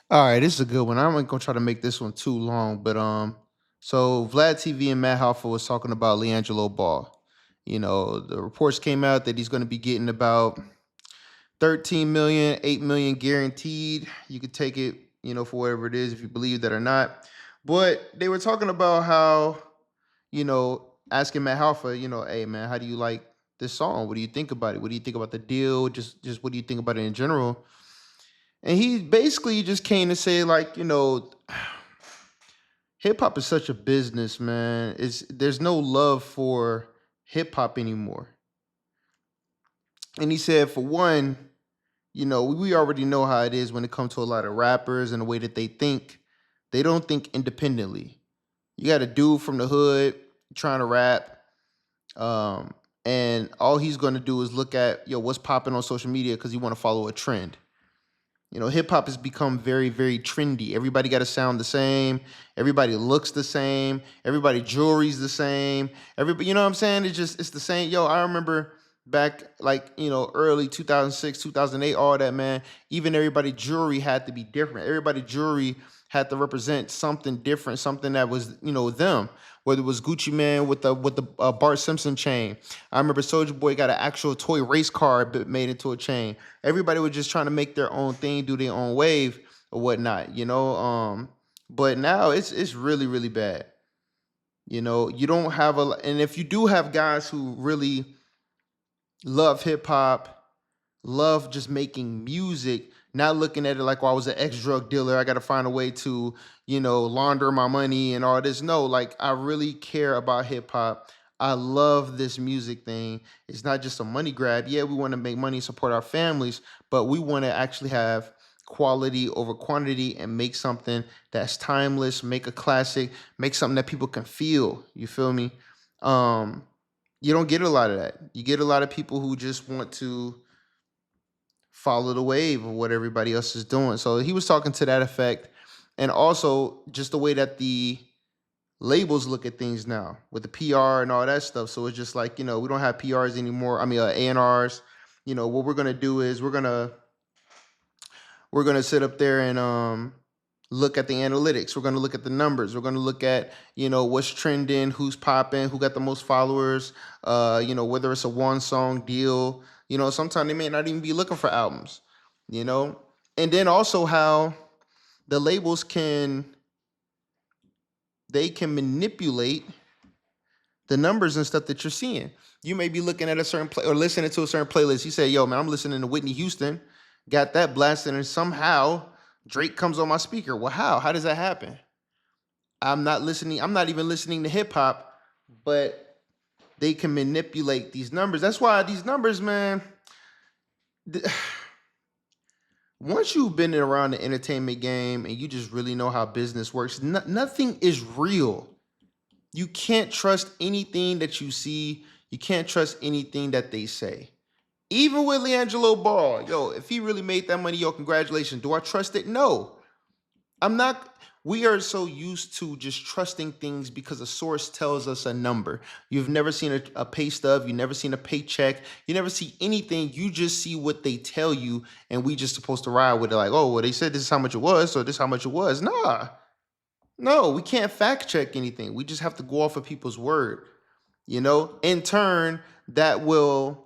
All right, this is a good one. I'm not gonna try to make this one too long, but so Vlad TV and Matt Hoffa was talking about LeAngilo Ball. The reports came out that he's going to be getting about 13 million, 8 million guaranteed. You could take it, for whatever it is, if you believe that or not. But they were talking about how, asking Matt Hoffa, hey man, how do you like this song? What do you think about it? What do you think about the deal? Just what do you think about it in general? And he basically just came to say, like, hip hop is such a business, man. There's no love for hip hop anymore. And he said, for one, we already know how it is when it comes to a lot of rappers and the way that they think. They don't think independently. You got a dude from the hood trying to rap, um, and all he's going to do is look at what's popping on social media because he want to follow a trend. Hip hop has become very, very trendy. Everybody got to sound the same. Everybody looks the same. Everybody jewelry's the same. Everybody, you know what I'm saying? It's the same. Yo, I remember back like, early 2006, 2008, all that, man. Even everybody jewelry had to be different. Everybody jewelry had to represent something different, something that was, them. Whether it was Gucci Man with the Bart Simpson chain. I remember Soldier Boy got an actual toy race car made into a chain. Everybody was just trying to make their own thing, do their own wave or whatnot. But now it's really, really bad. You don't have and if you do have guys who really love hip hop, love just making music, not looking at it like, well, I was an ex-drug dealer, I gotta find a way to, launder my money and all this. No, like I really care about hip hop. I love this music thing. It's not just a money grab. Yeah, we want to make money, support our families, but we want to actually have quality over quantity and make something that's timeless, make a classic, make something that people can feel. You feel me? Um, you don't get a lot of that. You get a lot of people who just want to follow the wave of what everybody else is doing. So he was talking to that effect. And also just the way that the labels look at things now with the PR and all that stuff. So it's just like, we don't have PRs anymore. I mean, A&Rs. What we're going to do is we're going to sit up there and look at the analytics. We're going to look at the numbers. We're going to look at, what's trending, who's popping, who got the most followers, whether it's a one song deal. Sometimes they may not even be looking for albums, you know? And then also how the labels can manipulate the numbers and stuff that you're seeing. You may be looking at a certain play or listening to a certain playlist. You say, yo, man, I'm listening to Whitney Houston, got that blasting, and somehow Drake comes on my speaker. Well, how? How does that happen? I'm not listening. I'm not even listening to hip hop, but they can manipulate these numbers. That's why these numbers, man. Once you've been around the entertainment game and you just really know how business works, nothing is real. You can't trust anything that you see. You can't trust anything that they say. Even with LeAngilo Ball, yo, if he really made that money, yo, congratulations. Do I trust it? No. I'm not. We are so used to just trusting things because a source tells us a number. You've never seen a pay stub. You've never seen a paycheck. You never see anything. You just see what they tell you, and we just supposed to ride with it. Like, oh, well, they said this is how much it was, so this is how much it was. Nah, no, we can't fact check anything. We just have to go off of people's word. In turn, that will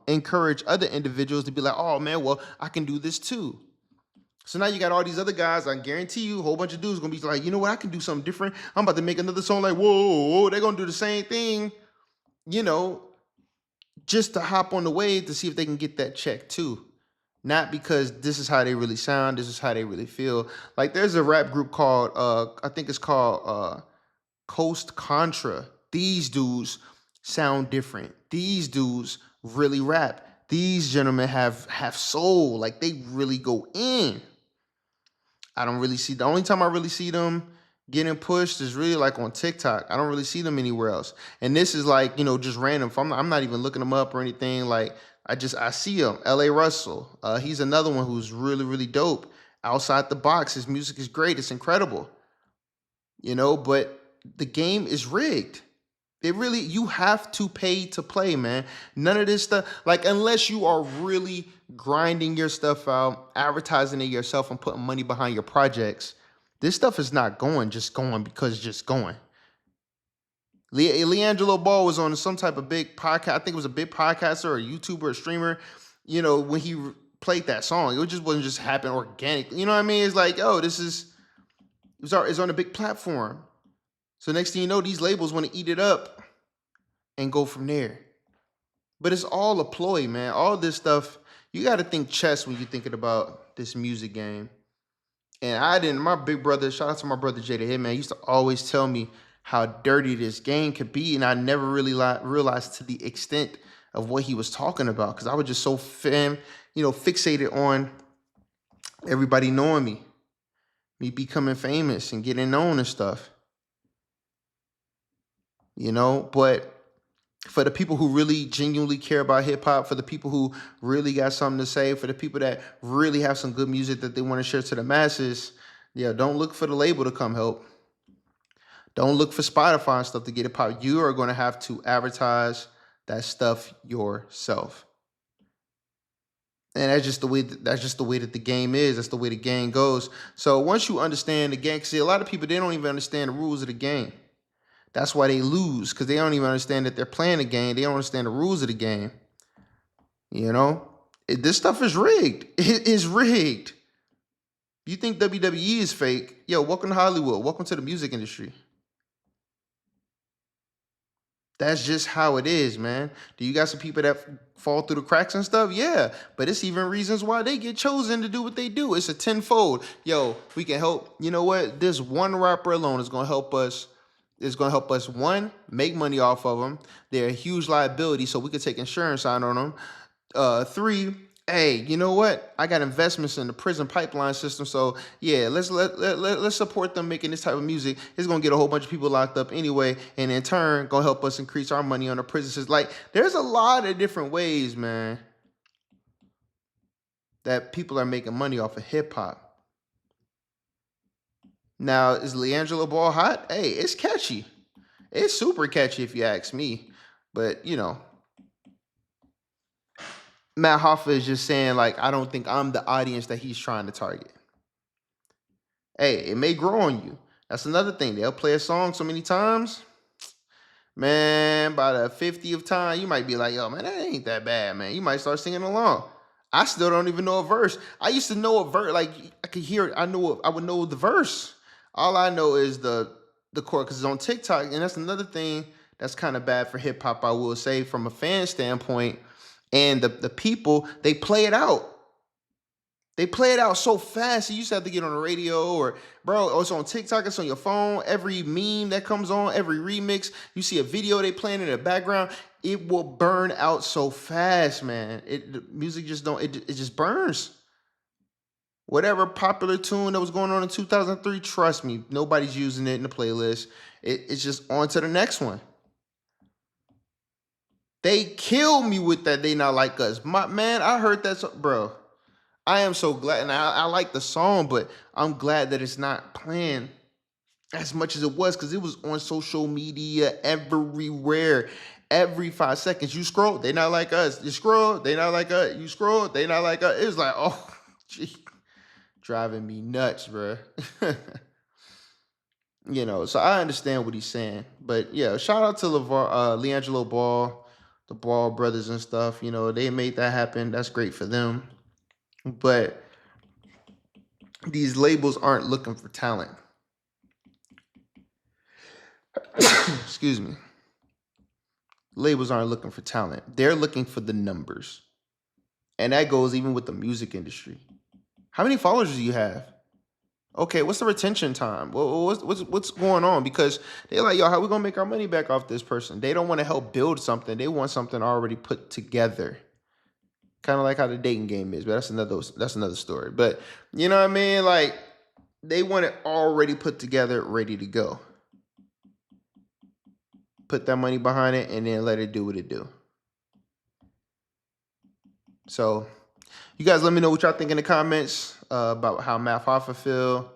encourage other individuals to be like, oh man, well, I can do this too. So now you got all these other guys. I guarantee you, a whole bunch of dudes gonna be like, you know what? I can do something different. I'm about to make another song. Like, whoa, they're gonna do the same thing. You know, just to hop on the wave to see if they can get that check too. Not because this is how they really sound. This is how they really feel. Like, there's a rap group called, I think it's called Coast Contra. These dudes sound different. These dudes really rap. These gentlemen have soul. Like, they really go in. I don't really see, the only time I really see them getting pushed is really like on TikTok. I don't really see them anywhere else. And this is like, just random. I'm not even looking them up or anything. Like, I see him. LA Russell. He's another one who's really, really dope. Outside the box. His music is great. It's incredible. But the game is rigged. It really, you have to pay to play, man. None of this stuff, like, unless you are really grinding your stuff out, advertising it yourself, and putting money behind your projects, this stuff is not just going because it's just going. LeAngilo Ball was on some type of big podcast. I think it was a big podcaster or a YouTuber or streamer. When he played that song, it just wasn't just happen organically. You know what I mean? It's like, oh, it's on a big platform. So next thing you know, these labels want to eat it up and go from there. But it's all a ploy, man. All this stuff, you got to think chess when you're thinking about this music game. And my big brother, shout out to my brother Jay the Hitman, he used to always tell me how dirty this game could be. And I never really realized to the extent of what he was talking about, because I was just so fixated on everybody knowing me becoming famous and getting known and stuff. But for the people who really genuinely care about hip hop, for the people who really got something to say, for the people that really have some good music that they want to share to the masses, don't look for the label to come help. Don't look for Spotify and stuff to get it pop. You are going to have to advertise that stuff yourself. And that's just the way that the game is. That's the way the game goes. So once you understand the game, see, a lot of people, they don't even understand the rules of the game. That's why they lose, because they don't even understand that they're playing the game. They don't understand the rules of the game. This stuff is rigged. It is rigged. You think WWE is fake? Yo, welcome to Hollywood. Welcome to the music industry. That's just how it is, man. Do you got some people that fall through the cracks and stuff? Yeah, but it's even reasons why they get chosen to do what they do. It's a tenfold. Yo, we can help. You know what? This one rapper alone is going to help us. It's going to help us, one, make money off of them. They're a huge liability, so we could take insurance out on them. Three, hey, you know what? I got investments in the prison pipeline system, so yeah, let's support them making this type of music. It's going to get a whole bunch of people locked up anyway, and in turn, going to help us increase our money on the prison system. Like, there's a lot of different ways, man, that people are making money off of hip-hop. Now, is LeAngilo Ball hot? Hey, it's catchy. It's super catchy if you ask me. But, Matt Hoffa is just saying, like, I don't think I'm the audience that he's trying to target. Hey, it may grow on you. That's another thing. They'll play a song so many times. Man, by the 50th time, you might be like, yo, man, that ain't that bad, man. You might start singing along. I still don't even know a verse. I used to know a verse. Like, I could hear it. I would know the verse. All I know is the chord, because it's on TikTok, and that's another thing that's kind of bad for hip hop, I will say, from a fan standpoint. And the people, they play it out. They play it out so fast. You used to have to get on the radio, or bro, it's on TikTok, it's on your phone. Every meme that comes on, every remix, you see a video they playing in the background, it will burn out so fast, man. The music just it just burns. Whatever popular tune that was going on in 2003, trust me, nobody's using it in the playlist. It's just on to the next one. They kill me with that They Not Like Us. Man, I heard that song, bro. I am so glad, and I like the song, but I'm glad that it's not playing as much as it was, because it was on social media everywhere. Every 5 seconds, you scroll, They Not Like Us. You scroll, They Not Like Us. You scroll, They Not Like Us. It was like, oh, gee. Driving me nuts, bro. So I understand what he's saying. But yeah, shout out to LeAngilo Ball, the Ball brothers and stuff. They made that happen. That's great for them. But these labels aren't looking for talent. Excuse me. Labels aren't looking for talent. They're looking for the numbers. And that goes even with the music industry. How many followers do you have? Okay, what's the retention time? What's going on? Because they're like, yo, how we gonna make our money back off this person? They don't want to help build something. They want something already put together. Kind of like how the dating game is, but that's another story. But you know what I mean? Like, they want it already put together, ready to go. Put that money behind it and then let it do what it do. So you guys let me know what y'all think in the comments about how Matt Hoffa feel.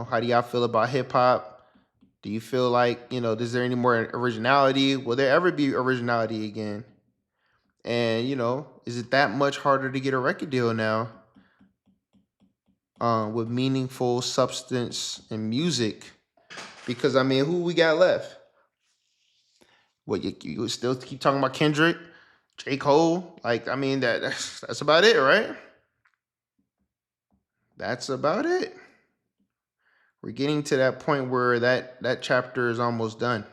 How do y'all feel about hip hop? Do you feel like, is there any more originality? Will there ever be originality again? And, is it that much harder to get a record deal now, with meaningful substance and music? Because, I mean, who we got left? What, you still keep talking about Kendrick, J. Cole? Like, I mean, that's about it, right? That's about it. We're getting to that point where that chapter is almost done.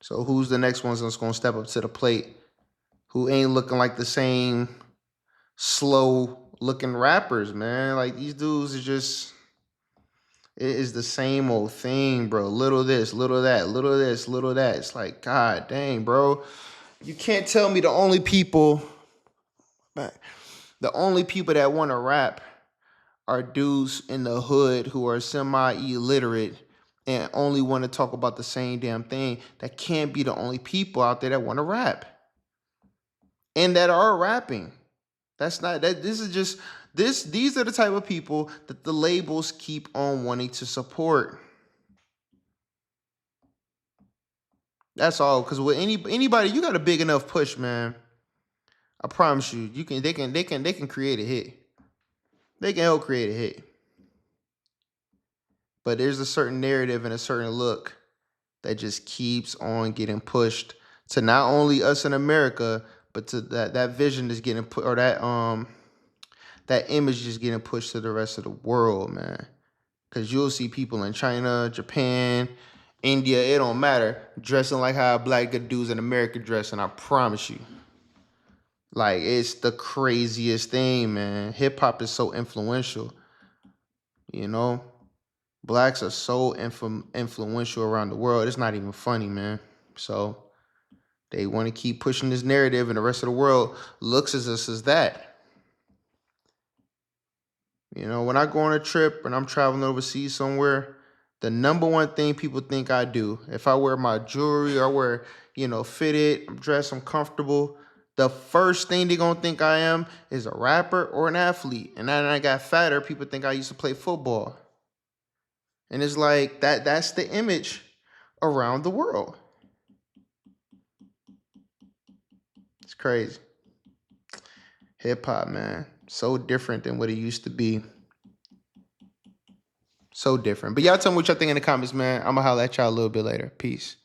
So who's the next one that's going to step up to the plate? Who ain't looking like the same slow looking rappers, man? Like, these dudes are just, it is the same old thing, bro. Little this, little that, little this, little that. It's like, God dang, bro. You can't tell me the only people that want to rap are dudes in the hood who are semi-illiterate and only want to talk about the same damn thing. That can't be the only people out there that want to rap and that are rapping. That's not that. This is just this. These are the type of people that the labels keep on wanting to support. That's all. Because with anybody, you got a big enough push, man. I promise you, you can. They can create a hit. They can help create a hit. But there's a certain narrative and a certain look that just keeps on getting pushed to not only us in America, but to that vision is getting put, or that image is getting pushed to the rest of the world, man. Because you'll see people in China, Japan, India, it don't matter, dressing like how black good dudes in America dress, and I promise you, like, it's the craziest thing, man. Hip hop is so influential, you know. Blacks are so influential around the world. It's not even funny, man. So they want to keep pushing this narrative, and the rest of the world looks at us as that. When I go on a trip and I'm traveling overseas somewhere, the number one thing people think I do, if I wear my jewelry or I wear, fitted, I'm dressed, I'm comfortable, the first thing they're going to think I am is a rapper or an athlete. And then I got fatter, people think I used to play football. And it's like that's the image around the world. It's crazy. Hip hop, man. So different than what it used to be. So different. But y'all tell me what y'all think in the comments, man. I'm going to holler at y'all a little bit later. Peace.